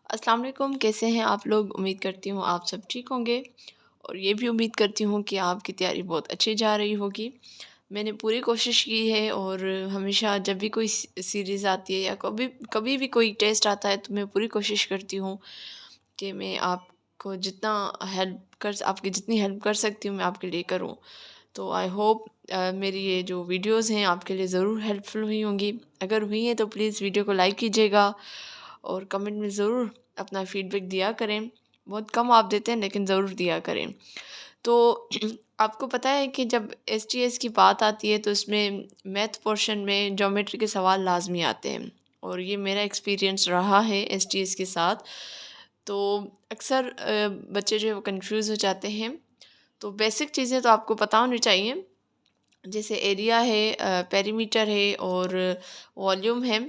अस्सलाम वालेकुम, कैसे हैं आप लोग? उम्मीद करती हूँ आप सब ठीक होंगे और ये भी उम्मीद करती हूँ कि आपकी तैयारी बहुत अच्छी जा रही होगी। मैंने पूरी कोशिश की है और हमेशा जब भी कोई सीरीज़ आती है या कभी कभी भी कोई टेस्ट आता है तो मैं पूरी कोशिश करती हूँ कि मैं आपको जितना हेल्प कर आपकी जितनी हेल्प कर सकती हूँ मैं आपके लिए करूँ। तो आई होप मेरी ये जो वीडियोज़ हैं आपके लिए ज़रूर हेल्पफुल हुई होंगी। अगर हुई हैं तो प्लीज़ वीडियो को लाइक कीजिएगा और कमेंट में ज़रूर अपना फीडबैक दिया करें। बहुत कम आप देते हैं लेकिन ज़रूर दिया करें। तो आपको पता है कि जब एसटीएस की बात आती है तो इसमें मैथ पोर्शन में ज्योमेट्री के सवाल लाजमी आते हैं और ये मेरा एक्सपीरियंस रहा है एसटीएस के साथ। तो अक्सर बच्चे जो है वो कंफ्यूज हो जाते हैं। तो बेसिक चीज़ें तो आपको पता होनी चाहिए, जैसे एरिया है, पेरीमीटर है और वॉल्यूम है।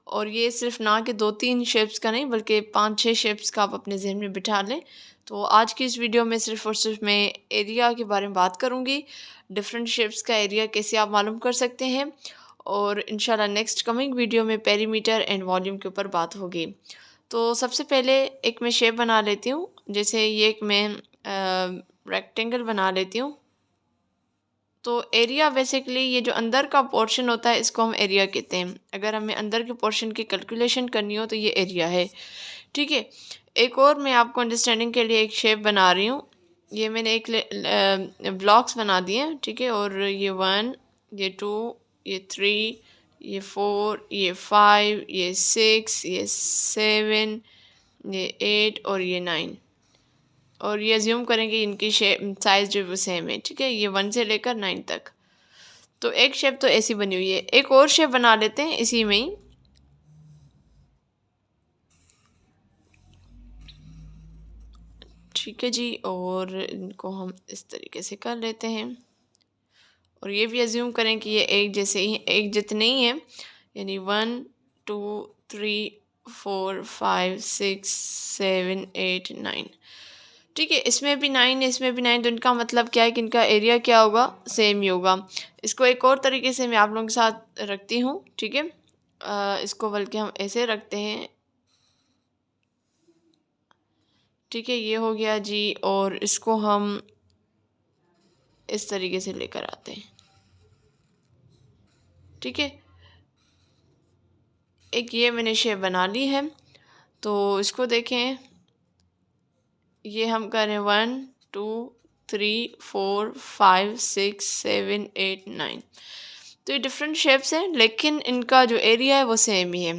और ये सिर्फ ना कि 2-3 शेप्स का नहीं बल्कि 5-6 शेप्स का आप अपने जहन में बिठा लें। तो आज की इस वीडियो में सिर्फ और सिर्फ मैं एरिया के बारे में बात करूँगी, डिफरेंट शेप्स का एरिया कैसे आप मालूम कर सकते हैं। और इंशाल्लाह नेक्स्ट कमिंग वीडियो में पेरीमीटर एंड वॉल्यूम के ऊपर बात होगी। तो सबसे पहले एक मैं शेप बना लेती हूँ, जैसे ये एक मैं रेक्टेंगल बना लेती हूँ। तो एरिया बेसिकली ये जो अंदर का पोर्शन होता है इसको हम एरिया कहते हैं। अगर हमें अंदर के पोर्शन की कैलकुलेशन करनी हो तो ये एरिया है, ठीक है। एक और मैं आपको अंडरस्टैंडिंग के लिए एक शेप बना रही हूँ। ये मैंने एक ब्लॉक्स बना दिए हैं, ठीक है। और ये 1, ये 2, ये 3, ये 4, ये 5, ये 6, ये 7, ये 8 और ये 9। और ये अज्यूम करेंगे इनकी शेप साइज़ जो वो सेम है, ठीक है। ये 1 से लेकर 9 तक। तो एक शेप तो ऐसी बनी हुई है। एक और शेप बना लेते हैं इसी में ही। ठीक है जी, और इनको हम इस तरीके से कर लेते हैं और ये भी अज्यूम करें कि ये एक जैसे ही एक जितने ही हैं, यानी 1 2 3 4 5 6 7 8 9। ठीक है, इसमें भी 9 इसमें भी 9, तो इनका मतलब क्या है कि इनका एरिया क्या होगा, सेम ही होगा। इसको एक और तरीके से मैं आप लोगों के साथ रखती हूँ, ठीक है। इसको बल्कि हम ऐसे रखते हैं, ठीक है। ये हो गया जी, और इसको हम इस तरीके से लेकर आते हैं, ठीक है। एक ये मैंने शेप बना ली है। तो इसको देखें, ये हम करें 1 2 3 4 5 6 7 8 9। तो ये डिफरेंट शेप्स हैं लेकिन इनका जो एरिया है वो सेम ही है।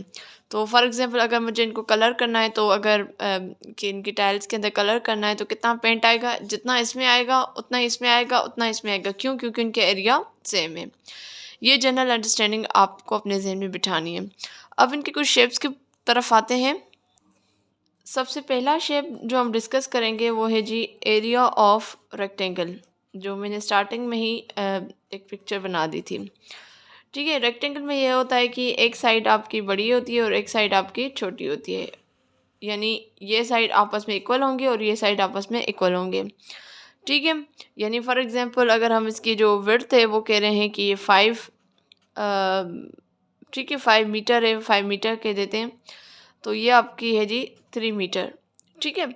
तो फॉर एग्जांपल अगर मुझे इनको कलर करना है, तो अगर कि इनकी टाइल्स के अंदर कलर करना है तो कितना पेंट आएगा, जितना इसमें आएगा उतना इसमें आएगा उतना इसमें आएगा। क्यों? क्योंकि इनके एरिया सेम है। ये जनरल अंडरस्टैंडिंग आपको अपने जहन में बिठानी है। अब इनके कुछ शेप्स की तरफ आते हैं। सबसे पहला शेप जो हम डिस्कस करेंगे वो है जी एरिया ऑफ रेक्टेंगल, जो मैंने स्टार्टिंग में ही एक पिक्चर बना दी थी, ठीक है। रेक्टेंगल में ये होता है कि एक साइड आपकी बड़ी होती है और एक साइड आपकी छोटी होती है, यानी ये साइड आपस में इक्वल होंगे और ये साइड आपस में इक्वल होंगे, ठीक है। यानी फॉर एग्जांपल अगर हम इसकी जो विड्थ है वो कह रहे हैं कि ये 5, ठीक है, 5 मीटर है, 5 मीटर कह देते हैं। तो ये आपकी है जी 3 मीटर, ठीक है।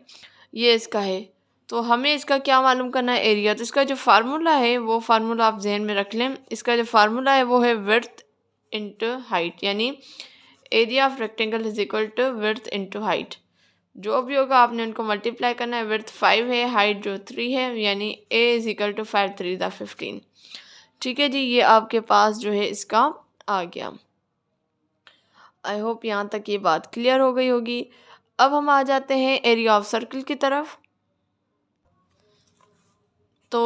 ये इसका है। तो हमें इसका क्या मालूम करना है, एरिया। तो इसका जो फार्मूला है वो फार्मूला आप जहन में रख लें। इसका जो फार्मूला है वो है विड्थ इंटू हाइट, यानी area of rectangle is equal to width into height. जो भी होगा आपने उनको मल्टीप्लाई करना है। विड्थ 5 है, हाइट जो 3 है, यानी ए इज इक्वल टू 5 3 15। ठीक है जी, ये आपके पास जो है इसका आ गया। आई होप यहाँ तक ये बात क्लियर हो गई होगी। अब हम आ जाते हैं एरिया ऑफ सर्कल की तरफ। तो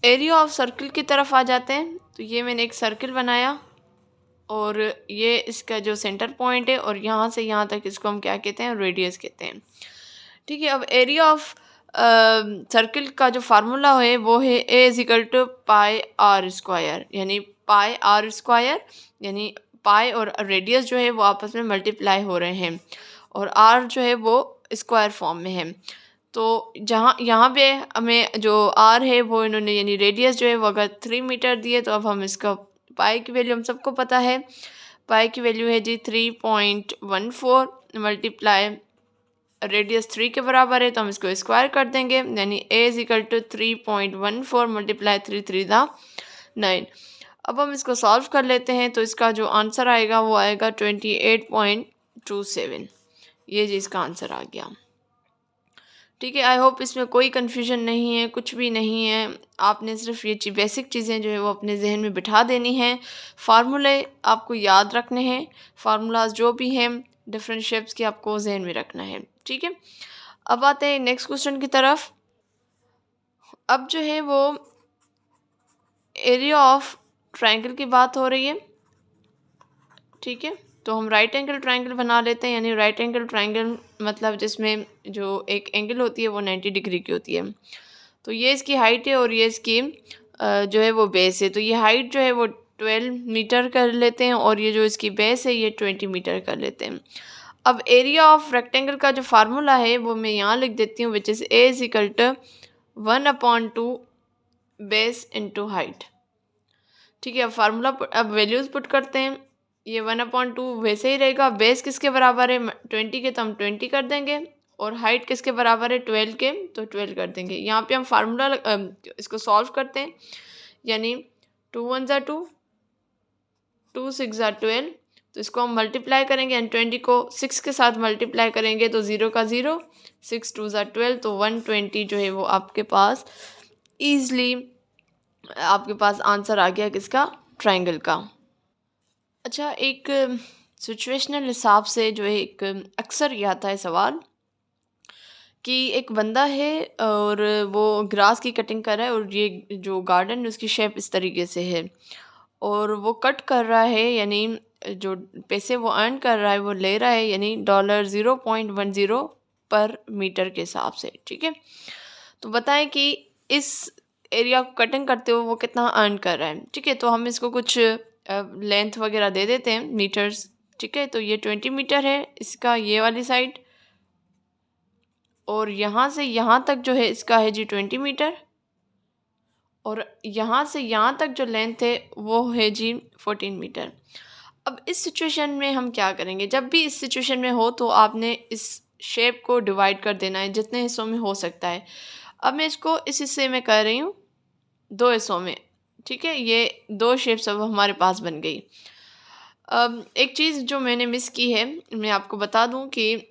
एरिया ऑफ सर्कल की तरफ आ जाते हैं। तो ये मैंने एक सर्कल बनाया और ये इसका जो सेंटर पॉइंट है और यहाँ से यहाँ तक इसको हम क्या कहते हैं, रेडियस कहते हैं, ठीक है। अब एरिया ऑफ सर्कल का जो फार्मूला है वो है A is equal to pi R square, यानी पाई आर स्क्वायर, यानी पाई और रेडियस जो है वो आपस में मल्टीप्लाई हो रहे हैं और आर जो है वो स्क्वायर फॉर्म में है। तो जहाँ यहाँ पे हमें जो आर है वो इन्होंने, यानी रेडियस जो है वो अगर 3 मीटर दिए, तो अब हम इसका पाई की वैल्यू हम सबको पता है, पाई की वैल्यू है जी 3.14 मल्टीप्लाई रेडियस 3 के बराबर है, तो हम इसको स्क्वायर कर देंगे, यानी a is equal to 3.14 multiply 3 × 9। अब हम इसको सॉल्व कर लेते हैं, तो इसका जो आंसर आएगा वो आएगा 28.27। ये जी इसका आंसर आ गया। ठीक है, आई होप इसमें कोई कन्फ्यूजन नहीं है, कुछ भी नहीं है। आपने सिर्फ ये बेसिक चीज़ें जो है वो अपने जहन में बिठा देनी हैं। फार्मूले आपको याद रखने हैं, फार्मूलाज जो भी हैं डिफरेंट शेप्स के आपको जहन में रखना है। ठीक है, अब आते हैं नेक्स्ट क्वेश्चन की तरफ। अब जो है वो एरिया ऑफ ट्रायंगल की बात हो रही है। ठीक है, तो हम राइट एंगल ट्रायंगल बना लेते हैं, यानी राइट एंगल ट्रायंगल मतलब जिसमें जो एक एंगल होती है वो 90 डिग्री की होती है। तो ये इसकी हाइट है और ये इसकी जो है वो बेस है। तो ये हाइट जो है वो 12 मीटर कर लेते हैं और ये जो इसकी बेस है ये 20 मीटर कर लेते हैं। अब एरिया ऑफ रेक्टेंगल का जो फार्मूला है वो मैं यहाँ लिख देती हूँ, which is A is equal to 1/2 base into height. ठीक है, अब फार्मूला अब वैल्यूज़ पुट करते हैं। ये 1/2 वैसे ही रहेगा। बेस किसके बराबर है 20 के, तो हम 20 कर देंगे, और हाइट किसके बराबर है 12 के, तो 12 कर देंगे। यहाँ पे हम फार्मूला इसको सॉल्व करते हैं, यानी 2 1 ज़ा 2, 2 6 ज़ा 12, तो इसको हम मल्टीप्लाई करेंगे, यानी 20 को 6 के साथ मल्टीप्लाई करेंगे तो 0 का 0, 6 2 ज़ा 12, तो 120 जो है वो आपके पास ईजली आपके पास आंसर आ गया किसका, ट्रायंगल का। अच्छा, एक सिचुएशनल हिसाब से जो है एक अक्सर ये आता है सवाल कि एक बंदा है और वो ग्रास की कटिंग कर रहा है, और ये जो गार्डन है उसकी शेप इस तरीके से है, और वो कट कर रहा है, यानी जो पैसे वो अर्न कर रहा है वो ले रहा है, यानी $0.10 पर मीटर के हिसाब से। ठीक है, तो बताएं कि इस एरिया को कटिंग करते हुए वो कितना अर्न कर रहा है। ठीक है, तो हम इसको कुछ लेंथ वगैरह दे देते हैं मीटर्स। ठीक है, तो ये 20 मीटर है इसका ये वाली साइड, और यहाँ से यहाँ तक जो है इसका है जी 20 मीटर, और यहाँ से यहाँ तक जो लेंथ है वो है जी 14 मीटर। अब इस सिचुएशन में हम क्या करेंगे, जब भी इस सिचुएशन में हो तो आपने इस शेप को डिवाइड कर देना है जितने हिस्सों में हो सकता है। अब मैं इसको इस हिस्से में कर रही हूँ 2 हिस्सों में। ठीक है, ये 2 शेप्स अब हमारे पास बन गई। अब एक चीज़ जो मैंने मिस की है, मैं आपको बता दूं कि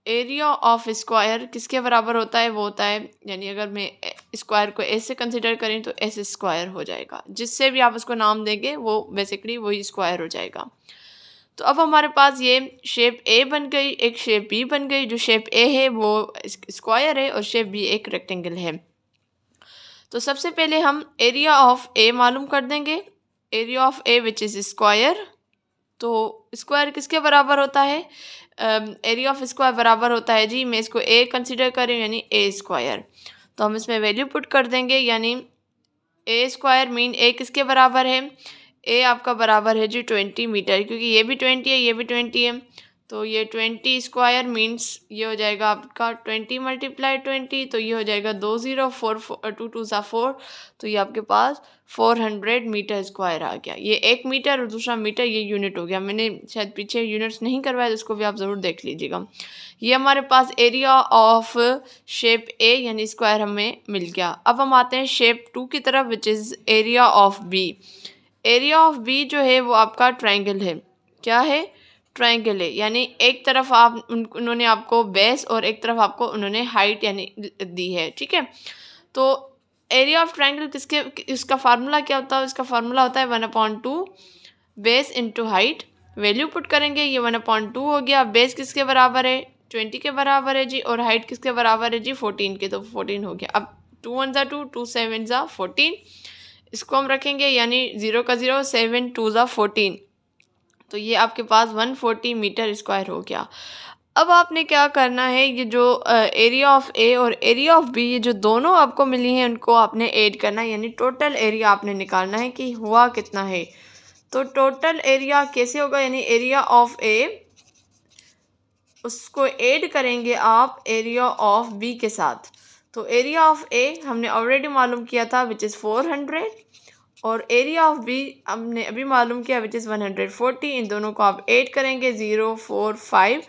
एरिया ऑफ स्क्वायर किसके बराबर होता है, वो होता है, यानी अगर मैं स्क्वायर को ऐसे कंसिडर करें तो ऐसे स्क्वायर हो जाएगा, जिससे भी आप उसको नाम देंगे वो बेसिकली वही स्क्वायर हो जाएगा। तो अब हमारे पास ये शेप ए बन गई, एक शेप बी बन गई। जो शेप ए है वो स्क्वायर है और शेप बी एक रेक्टेंगल है। तो सबसे पहले हम एरिया ऑफ ए मालूम कर देंगे, area of A which is square. तो स्क्वायर किसके बराबर होता है, एरिया ऑफ स्क्वायर बराबर होता है जी, मैं इसको ए कंसिडर करें यानी ए स्क्वायर, तो हम इसमें वैल्यू पुट कर देंगे, यानी ए स्क्वायर मीन ए किसके बराबर है, ए आपका बराबर है जी 20 मीटर, क्योंकि ये भी 20 है ये भी 20 है, तो ये 20 स्क्वायर मीन्स ये हो जाएगा आपका 20 मल्टीप्लाई 20, तो ये हो जाएगा 20 2 2 सा 4, तो ये आपके पास 400 मीटर स्क्वायर आ गया। ये 1 मीटर और दूसरा मीटर ये यूनिट हो गया। मैंने शायद पीछे यूनिट्स नहीं करवाया, तो इसको भी आप ज़रूर देख लीजिएगा। ये हमारे पास एरिया ऑफ शेप ए यानी स्क्वायर हमें मिल गया। अब हम आते हैं शेप 2 की तरफ, which is area of B. Area of B जो है वो आपका ट्रायंगल है। क्या है, ट्रायंगल है, यानी एक तरफ आप उन्होंने आपको बेस और एक तरफ आपको उन्होंने हाइट यानी दी है। ठीक है, तो एरिया ऑफ ट्रायंगल किसके, इसका फार्मूला क्या होता है, इसका फार्मूला होता है 1/2 base into height. Value put करेंगे, ये 1/2 हो गया। बेस किसके बराबर है 20 के बराबर है जी, और हाइट किसके बराबर है जी 14 के, तो 14 हो गया। अब 2 1 ज़ा 2, 2 7 ज़ा 14, इसको हम रखेंगे, यानी 0 का 0, 7 2 ज़ा 14, तो ये आपके पास 140 मीटर स्क्वायर हो गया। अब आपने क्या करना है, ये जो एरिया ऑफ ए और एरिया ऑफ बी ये जो दोनों आपको मिली हैं उनको आपने ऐड करना है, यानी टोटल एरिया आपने निकालना है कि हुआ कितना है। तो टोटल एरिया कैसे होगा, यानी एरिया ऑफ ए उसको ऐड करेंगे आप एरिया ऑफ बी के साथ। तो एरिया ऑफ ए हमने ऑलरेडी मालूम किया था विच इज़ 400, और एरिया ऑफ बी हमने अभी मालूम किया विच इज़ 140। इन दोनों को आप ऐड करेंगे 0 4 5,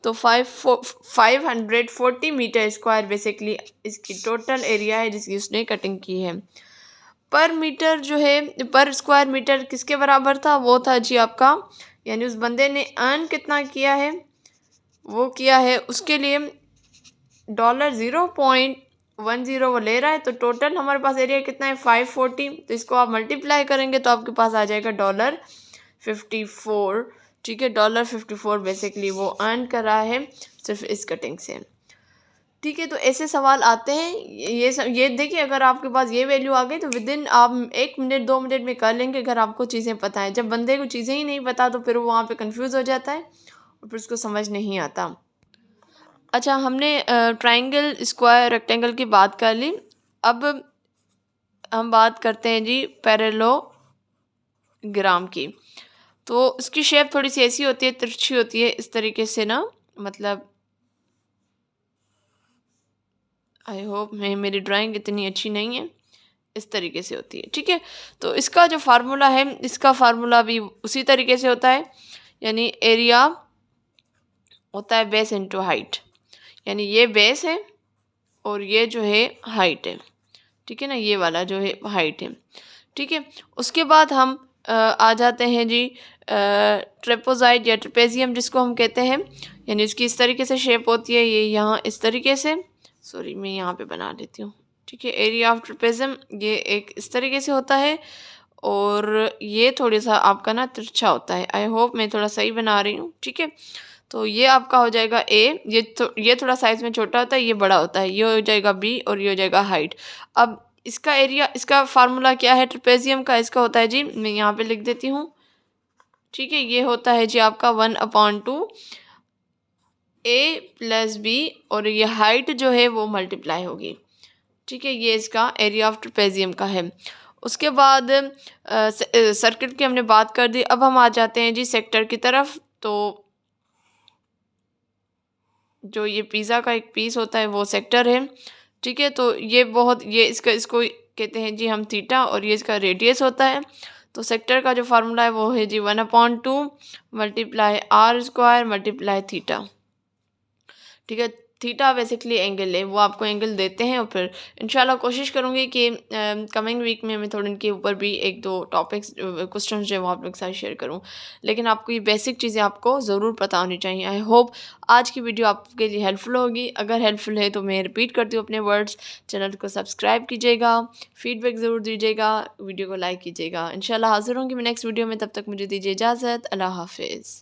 तो 540 मीटर स्क्वायर बेसिकली इसकी टोटल एरिया है जिसकी उसने कटिंग की है। पर मीटर जो है, पर स्क्वायर मीटर किसके बराबर था? वो था जी आपका, यानी उस बंदे ने अर्न कितना किया है, वो किया है उसके लिए $0.10 वो ले रहा है। तो टोटल हमारे पास एरिया कितना है 540, तो इसको आप मल्टीप्लाई करेंगे तो आपके पास आ जाएगा $54। ठीक है, $54 बेसिकली वो अर्न कर रहा है सिर्फ इस कटिंग से। ठीक है, तो ऐसे सवाल आते हैं। ये देखिए, अगर आपके पास ये वैल्यू आ गई तो विद इन आप 1 मिनट 2 मिनट में कर लेंगे अगर आपको चीज़ें पता है। जब बंदे को चीज़ें ही नहीं पता तो फिर वो वहाँ पे कंफ्यूज हो जाता है और फिर उसको समझ नहीं आता। अच्छा, हमने ट्राइंगल, स्क्वायर, रेक्टेंगल की बात कर ली। अब हम बात करते हैं जी पैरेललोग्राम की। तो इसकी शेप थोड़ी सी ऐसी होती है, तिरछी होती है इस तरीके से ना, मतलब आई होप मेरी ड्राइंग इतनी अच्छी नहीं है, इस तरीके से होती है। ठीक है, तो इसका जो फार्मूला है, इसका फार्मूला भी उसी तरीके से होता है, यानी एरिया होता है बेस इनटू हाइट, यानी ये बेस है और ये जो है हाइट है। ठीक है ना, ये वाला जो है हाइट है। ठीक है, उसके बाद हम आ जाते हैं जी ट्रेपोजाइड या ट्रेपेजियम जिसको हम कहते हैं, यानी इसकी इस तरीके से शेप होती है, ये यहाँ इस तरीके से, सॉरी मैं यहाँ पे बना लेती हूँ। ठीक है, एरिया ऑफ ट्रेपेजियम ये एक इस तरीके से होता है और ये थोड़ा सा आपका ना तिरछा होता है। आई होप मैं थोड़ा सही बना रही हूँ। ठीक है, तो ये आपका हो जाएगा ए, ये थोड़ा साइज में छोटा होता है, ये बड़ा होता है, ये हो जाएगा बी और ये हो जाएगा हाइट। अब इसका एरिया, इसका फार्मूला क्या है ट्रेपेजियम का? इसका होता है जी, मैं यहाँ पे लिख देती हूँ। ठीक है, ये होता है जी आपका 1/2 ए प्लस बी, और ये हाइट जो है वो मल्टीप्लाई होगी। ठीक है, ये इसका एरिया ऑफ ट्रेपेजियम का है। उसके बाद सर्किट की हमने बात कर दी। अब हम आ जाते हैं जी सेक्टर की तरफ। तो जो ये पिज़्ज़ा का एक पीस होता है वो सेक्टर है। ठीक है, तो ये इसको कहते हैं जी हम थीटा, और ये इसका रेडियस होता है। तो सेक्टर का जो फार्मूला है वो है जी 1/2 multiply r square multiply theta. ठीक है, थीटा बेसिकली एंगल है, वो आपको एंगल देते हैं। और फिर इंशाल्लाह कोशिश करूँगी कि कमिंग वीक में मैं थोड़े इनके ऊपर भी 1-2 टॉपिक्स क्वेश्चन जो है वो आप लोग के साथ शेयर करूँ। लेकिन आपको ये बेसिक चीज़ें आपको ज़रूर पता होनी चाहिए। आई होप आज की वीडियो आपके लिए हेल्पफुल होगी। अगर हेल्पफुल है तो मैं रिपीट करती हूँ अपने वर्ड्स, चैनल को सब्सक्राइब कीजिएगा, फीडबैक ज़रूर दीजिएगा, वीडियो को लाइक कीजिएगा। इंशाल्लाह हाज़िर होंगी मैं नेक्स्ट वीडियो में, तब तक मुझे दीजिए इजाज़त। अल्लाह हाफिज़।